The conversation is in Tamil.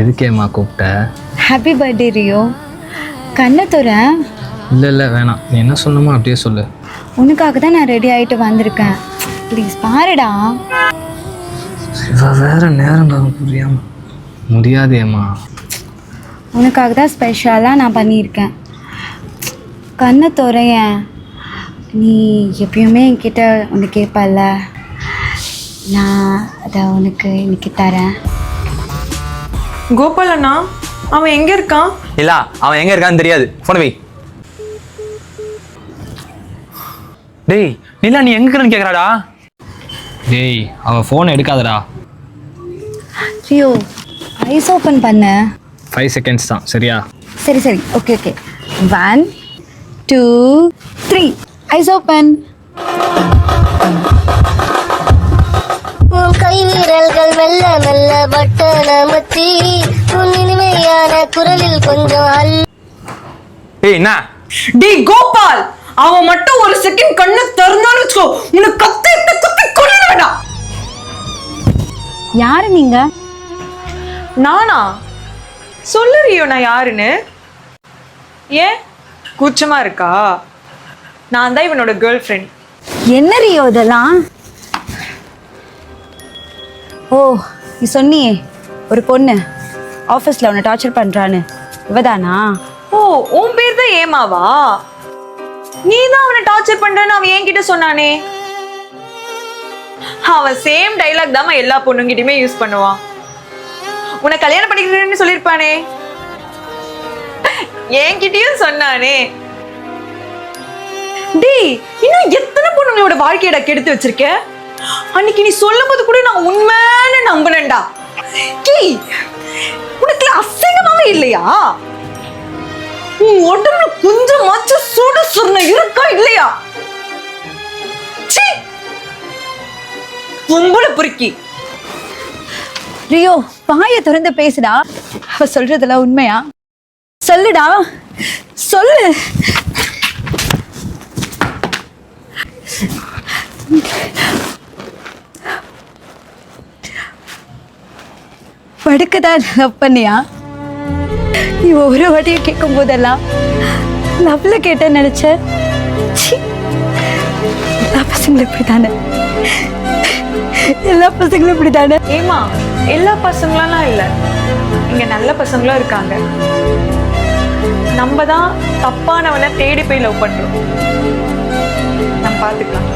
எதுக்கேம்மா கூப்பிட்ட? Happy birthday Rio. கண்ணை துற. இல்லை வேணாம், நீ என்ன சொன்னமோ அப்படியே சொல்லு. உனக்காக தான் நான் ரெடி ஆகிட்டு வந்திருக்கேன். ப்ளீஸ் பாருடா. இவ வேற நேரம் புரியாம முடியாதேம்மா. உனக்காக தான் ஸ்பெஷலாக நான் பண்ணியிருக்கேன். கண்ணை துறையன். நீ எப்பயுமே என்கிட்ட ஒன்று கேட்பல்ல, நான் அதை உனக்கு இன்னைக்கு தரேன். கோபால் அண்ணா, அவன் எங்கே இருக்கான்? இல்ல, அவன் எங்க இருக்கான்னு தெரியாது. போன வை. டேய் நிலா, நீ எங்க இருக்கிறன்னு கேக்குறாடா. டேய் அவள் ஃபோனை எடுக்காதடா. ரியோ, ஐஸ் ஓப்பன் பண்ண. 5 seconds தான், சரியா? சரி ஓகே 1 2 3 ஐஸ் ஓப்பன். கை வீரல்கள் மெல்ல மெல்ல பட்டனமத்தி உன் இனிமையான குரலில் கொஞ்சம் ஏய் என்ன? டேய் கோபால், அவன் மட்டும் ஒரு செகண்ட் கண்ணை திறந்தான்னு வச்சுக்கோ, உனக்கு கத்தி கொல்ல வேண்டாம். யாரு நீங்க? நானா? சொல்லுறியோ நான் யாருன்னு? ஏன் கூச்சமா இருக்கா? நான் தான் இவனோட கேர்ள் ஃப்ரெண்ட். என்ன ரியோ இதெல்லாம்? ஓ, நீ சொன்னியே ஒரு பொண்ணு ஆஃபீஸில் உன்னை டார்ச்சர் பண்ணுறான்னு, இவதானா? ஓ, உன் பேர் தான் ஏமாவா? நீ தான் அவனை டார்ச்சர் பண்றன்னு அவன் என்கிட்ட சொன்னானே. அவன் சேம் டைலாக் தான் எல்லா பொண்ணுங்கிட்டயுமே யூஸ் பண்ணுவான். உன்னை கல்யாணம் பண்ணிக்கிறேன்னு சொல்லியிருப்பானே, என்கிட்டயும் சொன்னானே. டேய், இன்னும் எத்தனை பொண்ணுங்களோட வாழ்க்கையடா கெடுத்து வச்சிருக்க? அன்னைக்கு நீ சொல்லும் போது கூட நான் உண்மைன்னு நம்பினேன்டா. டேய், உனக்கு அசிங்கமாவே இல்லையா? உன் உடம்புல கொஞ்சமாச்சும் சுடு சொன்ன இருக்கா இல்லையா? பொம்பளை பொறுக்கி. ரியோ, வாயை திறந்து பேசுடா. அவ சொல்றதெல்லாம் உண்மையா? சொல்லுடா, சொல்லு. படுக்கதான் லவ் பண்ணியா? நீ ஒவ்வொரு வாட்டியும் கேட்கும் போதெல்லாம் லவ்ல கேட்ட நினைச்ச. எல்லா பசங்களும் இப்படித்தானே, எல்லா பசங்களும் இப்படித்தானே. ஏமா, எல்லா பசங்களாம் இல்ல, இங்க நல்ல பசங்களும் இருக்காங்க. நம்ம தான் தப்பானவனை தேடி போய் லவ் பண்றோம். நம்ம பாத்துக்கலாம்.